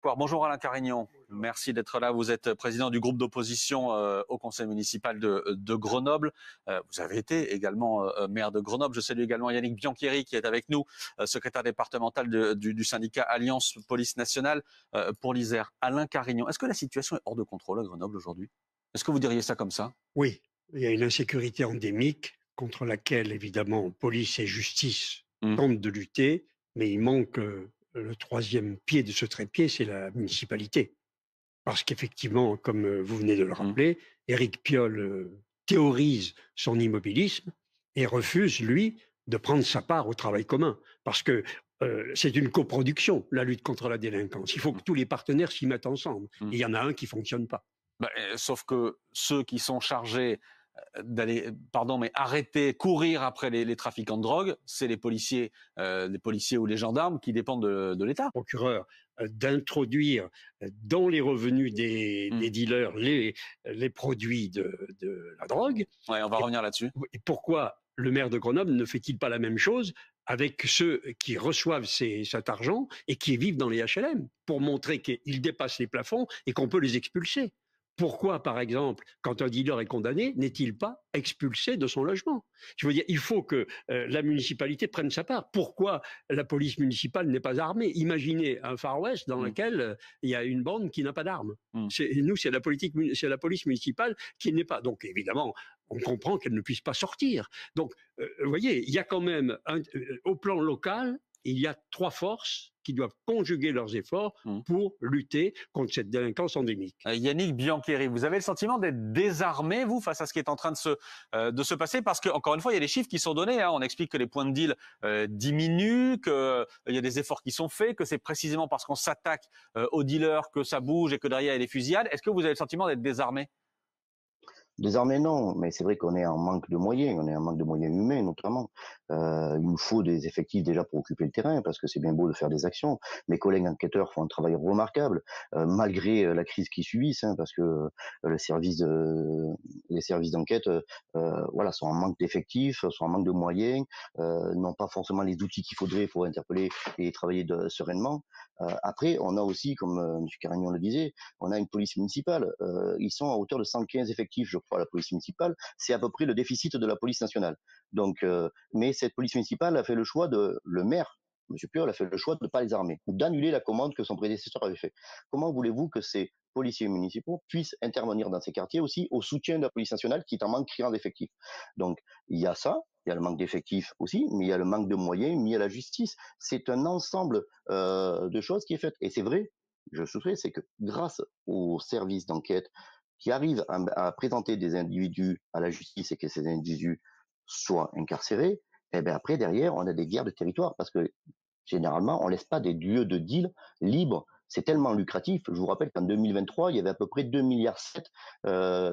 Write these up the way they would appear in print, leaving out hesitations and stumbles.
Bonjour Alain Carignon, merci d'être là. Vous êtes président du groupe d'opposition au conseil municipal de Grenoble. Vous avez été également maire de Grenoble. Je salue également Yannick Bianchieri qui est avec nous, secrétaire départemental du syndicat Alliance Police Nationale pour l'Isère. Alain Carignon, est-ce que la situation est hors de contrôle à Grenoble aujourd'hui? Est-ce que vous diriez ça comme ça? Oui, il y a une insécurité endémique contre laquelle, évidemment, police et justice tentent de lutter, mais il manque le troisième pied de ce trépied, c'est la municipalité. Parce qu'effectivement, comme vous venez de le rappeler, Éric Piolle théorise son immobilisme et refuse, lui, de prendre sa part au travail commun. Parce que c'est une coproduction, la lutte contre la délinquance. Il faut que tous les partenaires s'y mettent ensemble. Et il y en a un qui ne fonctionne pas. Sauf que ceux qui sont chargés d'aller, mais arrêter, courir après les trafiquants de drogue, c'est les policiers ou les gendarmes qui dépendent de l'État. Procureur d'introduire dans les revenus des dealers les produits de la drogue. Ouais, on va revenir là-dessus. Et pourquoi le maire de Grenoble ne fait-il pas la même chose avec ceux qui reçoivent cet argent et qui vivent dans les HLM pour montrer qu'ils dépassent les plafonds et qu'on peut les expulser? Pourquoi, par exemple, quand un dealer est condamné, n'est-il pas expulsé de son logement? Je veux dire, il faut que la municipalité prenne sa part. Pourquoi la police municipale n'est pas armée? Imaginez un Far West dans lequel il y a une bande qui n'a pas d'armes. Nous, c'est la police municipale qui n'est pas. Donc, évidemment, on comprend qu'elle ne puisse pas sortir. Donc, vous voyez, il y a quand même, au plan local, il y a trois forces qui doivent conjuguer leurs efforts pour lutter contre cette délinquance endémique. Yannick Bianchieri, vous avez le sentiment d'être désarmé, vous, face à ce qui est en train de se passer? Parce qu'encore une fois, il y a des chiffres qui sont donnés. On explique que les points de deal diminuent, qu'il y a des efforts qui sont faits, que c'est précisément parce qu'on s'attaque aux dealers que ça bouge et que derrière, il y a des fusillades. Est-ce que vous avez le sentiment d'être désarmé? Désormais, non, mais c'est vrai qu'on est en manque de moyens, on est en manque de moyens humains notamment. Il nous faut des effectifs déjà pour occuper le terrain, parce que c'est bien beau de faire des actions. Mes collègues enquêteurs font un travail remarquable, malgré la crise qu'ils subissent, parce que les services d'enquête voilà, sont en manque d'effectifs, sont en manque de moyens, n'ont pas forcément les outils qu'il faudrait pour interpeller et travailler sereinement. Après, on a aussi, comme M. Carignon le disait, on a une police municipale. Ils sont à hauteur de 115 effectifs, je crois, la police municipale. C'est à peu près le déficit de la police nationale. Donc, mais cette police municipale a fait le choix le maire, M. Piolle, a fait le choix de ne pas les armer, ou d'annuler la commande que son prédécesseur avait faite. Comment voulez-vous que ces policiers municipaux puissent intervenir dans ces quartiers aussi au soutien de la police nationale qui est en manque criant d'effectifs? Donc, il y a ça. Il y a le manque d'effectifs aussi, mais il y a le manque de moyens mis à la justice. C'est un ensemble de choses qui est fait. Et c'est vrai, je souscris, c'est que grâce aux services d'enquête qui arrivent à présenter des individus à la justice et que ces individus soient incarcérés, et bien après, derrière, on a des guerres de territoire parce que généralement, on laisse pas des lieux de deal libres. C'est tellement lucratif. Je vous rappelle qu'en 2023, il y avait à peu près 2,7 milliards.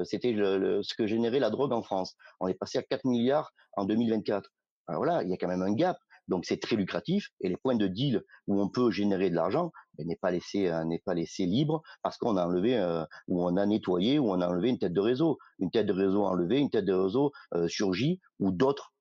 C'était ce que générait la drogue en France. On est passé à 4 milliards en 2024. Alors voilà, il y a quand même un gap. Donc c'est très lucratif et les points de deal où on peut générer de l'argent n'est pas laissé libre parce qu'on a enlevé ou on a nettoyé ou on a enlevé une tête de réseau enlevée, une tête de réseau surgit ou d'autres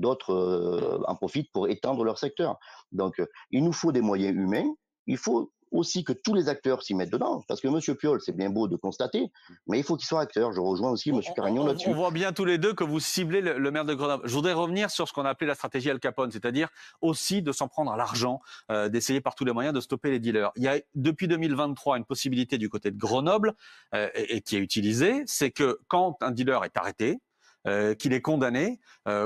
en profitent pour étendre leur secteur. Donc, il nous faut des moyens humains. Il faut aussi que tous les acteurs s'y mettent dedans. Parce que M. Piolle, c'est bien beau de constater, mais il faut qu'il soit acteur. Je rejoins aussi M. Carignon là-dessus. On voit bien tous les deux que vous ciblez le maire de Grenoble. Je voudrais revenir sur ce qu'on a appelé la stratégie Al Capone, c'est-à-dire aussi de s'en prendre à l'argent, d'essayer par tous les moyens de stopper les dealers. Il y a depuis 2023 une possibilité du côté de Grenoble et qui est utilisée, c'est que quand un dealer est arrêté, qu'il est condamné,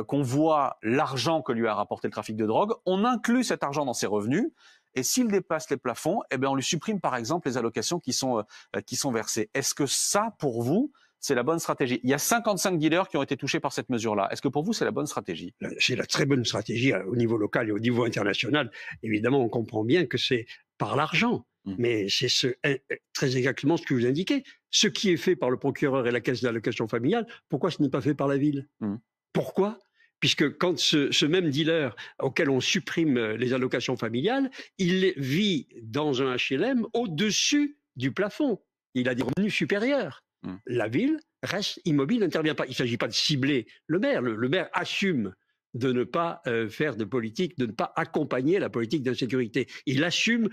qu'on voit l'argent que lui a rapporté le trafic de drogue, on inclut cet argent dans ses revenus, et s'il dépasse les plafonds, on lui supprime par exemple les allocations qui sont versées. Est-ce que ça, pour vous, c'est la bonne stratégie? Il y a 55 dealers qui ont été touchés par cette mesure-là. Est-ce que pour vous, c'est la bonne stratégie? C'est la très bonne stratégie au niveau local et au niveau international. Évidemment, on comprend bien que c'est par l'argent. Mais c'est très exactement ce que vous indiquez. Ce qui est fait par le procureur et la caisse d'allocation familiale, pourquoi ce n'est pas fait par la ville? Pourquoi? Puisque quand ce même dealer auquel on supprime les allocations familiales, il vit dans un HLM au-dessus du plafond. Il a des revenus supérieurs. La ville reste immobile, n'intervient pas. Il ne s'agit pas de cibler le maire. Le maire assume de ne pas faire de politique, de ne pas accompagner la politique d'insécurité. Il assume,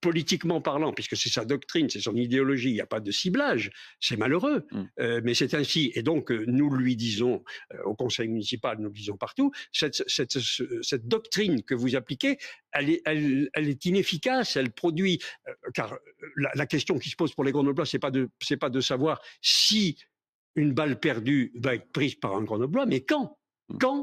politiquement parlant, puisque c'est sa doctrine, c'est son idéologie, il n'y a pas de ciblage, c'est malheureux, mais c'est ainsi. Et donc, nous lui disons, au conseil municipal, nous le disons partout, cette doctrine que vous appliquez, elle est inefficace, elle produit, car la question qui se pose pour les Grenoblois, c'est pas de savoir si une balle perdue va être prise par un Grenoblois, mais quand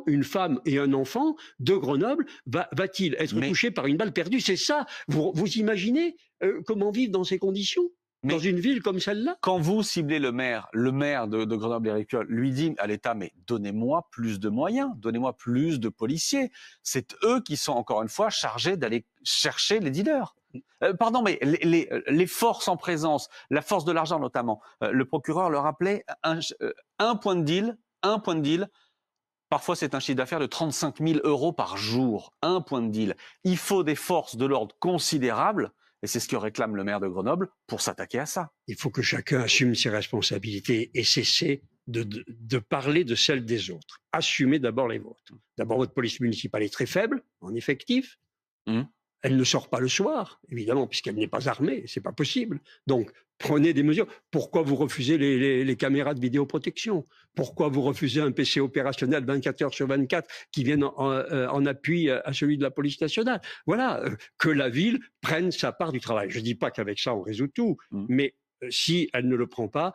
une femme et un enfant de Grenoble va-t-il être touché par une balle perdue? C'est ça. Vous imaginez comment vivre dans ces conditions? Dans une ville comme celle-là? Quand vous ciblez le maire de Grenoble, Éric Piolle, lui dit à l'État, mais donnez-moi plus de moyens, donnez-moi plus de policiers. C'est eux qui sont, encore une fois, chargés d'aller chercher les dealers. Pardon, mais les forces en présence, la force de l'argent notamment, le procureur le rappelait, un point de deal, parfois c'est un chiffre d'affaires de 35 000 € par jour, un point de deal. Il faut des forces de l'ordre considérables, et c'est ce que réclame le maire de Grenoble, pour s'attaquer à ça. Il faut que chacun assume ses responsabilités et cesser de parler de celles des autres. Assumez d'abord les vôtres. D'abord, votre police municipale est très faible en effectif. Elle ne sort pas le soir, évidemment, puisqu'elle n'est pas armée, c'est pas possible. Donc, prenez des mesures. Pourquoi vous refusez les caméras de vidéoprotection? Pourquoi vous refusez un PC opérationnel 24 heures sur 24 qui vienne en appui à celui de la police nationale? Voilà, que la ville prenne sa part du travail. Je dis pas qu'avec ça on résout tout, mais si elle ne le prend pas,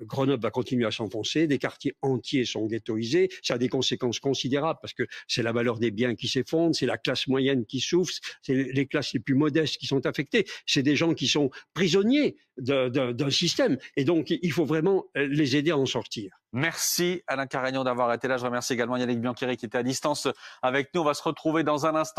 Grenoble va continuer à s'enfoncer, des quartiers entiers sont ghettoisés, ça a des conséquences considérables parce que c'est la valeur des biens qui s'effondre, c'est la classe moyenne qui souffre, c'est les classes les plus modestes qui sont affectées, c'est des gens qui sont prisonniers d'un système et donc il faut vraiment les aider à en sortir. Merci Alain Carignon d'avoir été là, je remercie également Yannick Biancheri qui était à distance avec nous, on va se retrouver dans un instant.